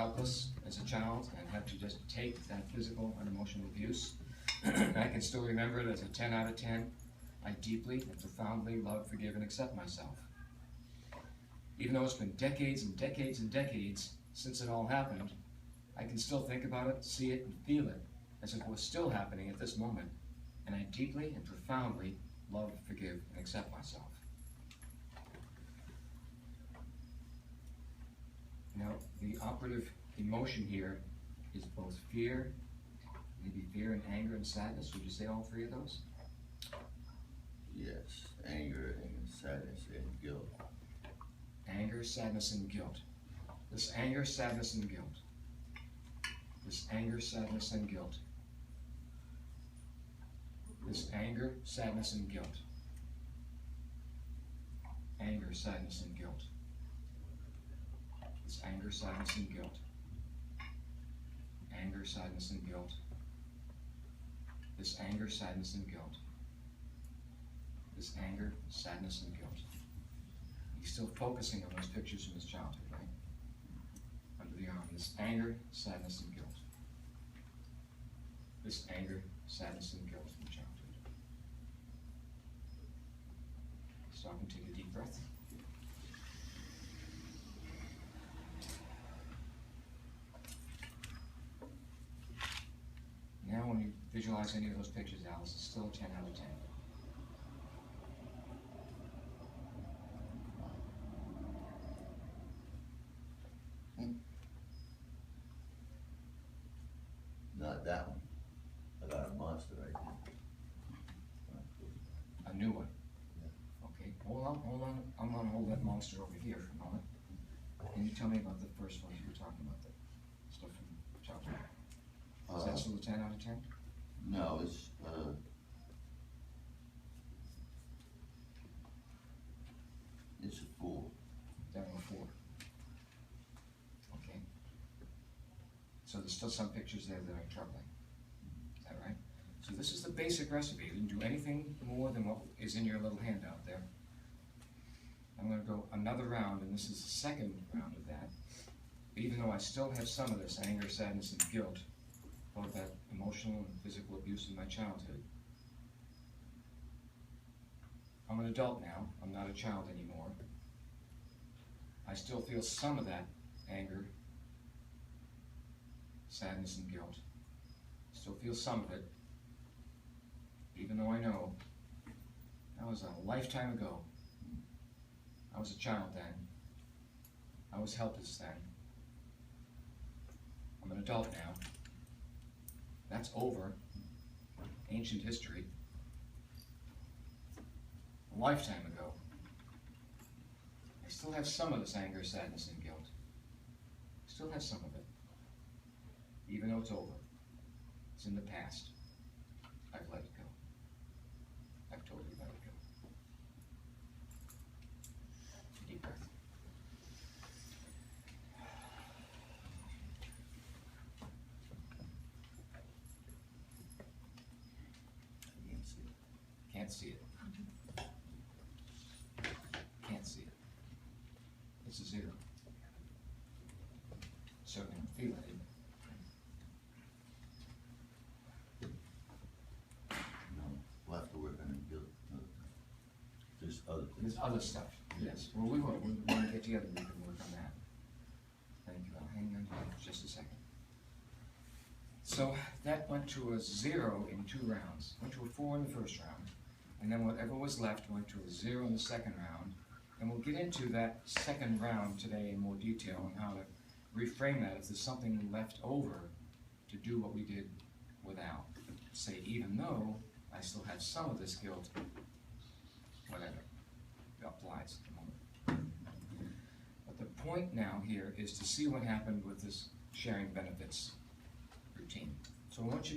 helpless as a child and had to just take that physical and emotional abuse. I can still remember it as a 10 out of 10. I deeply and profoundly love, forgive, and accept myself. Even though it's been decades and decades and decades since it all happened, I can still think about it, see it, and feel it as if it was still happening at this moment. And I deeply and profoundly love, forgive, and accept myself. Now, the operative emotion here is both fear, maybe fear and anger and sadness. Would you say all three of those? Yes, anger and sadness and guilt. Anger, sadness, and guilt. This anger, sadness, and guilt. This anger, sadness, and guilt. This anger, sadness, and guilt. Anger, sadness, and guilt. This anger, sadness, and guilt. Anger, sadness, and guilt. This anger, sadness, and guilt. This anger, sadness, and guilt. He's still focusing on those pictures from his childhood, right? Under the arm. This anger, sadness, and guilt. This anger, sadness, and guilt from childhood. Stop and take a deep breath. Now when you visualize any of those pictures, Alice, it's still a 10 out of 10. Not that one. I got a monster right there. A new one. Yeah. Okay, hold on. I'm gonna hold that monster over here for a moment. Can you tell me about the first one you were talking about, the stuff from childhood? Is that still a 10 out of 10? No, it's a 4. Down to 4. Okay. So there's still some pictures there that are troubling. Is that right? So this is the basic recipe. You didn't do anything more than what is in your little handout there. I'm going to go another round, and this is the second round of that. Even though I still have some of this anger, sadness, and guilt, both that emotional and physical abuse in my childhood. I'm an adult now. I'm not a child anymore. I still feel some of that anger, sadness, and guilt. Still feel some of it, even though I know that was a lifetime ago. I was a child then. I was helpless then. I'm an adult now. That's over. Ancient history. A lifetime ago. I still have some of this anger, sadness, and guilt. I still have some of it. Even though it's over. It's in the past. I've let it go. I've totally let it go. Deep breath. Can't see it. Can't see it. It's a 0. Certainly don't feel it. No, we'll have to work on it. There's other things. There's other stuff. Yes. Well, we will. When we get together, we can work on that. Thank you. I'll hang on to that for just a second. So that went to a 0 in 2 rounds. Went to a 4 in the first round. And then whatever was left went to a 0 in the second round. And we'll get into that second round today in more detail on how to reframe that if there's something left over to do what we did without. Say, even though I still have some of this guilt, whatever, it applies at the moment. But the point now here is to see what happened with this sharing benefits routine. So I want you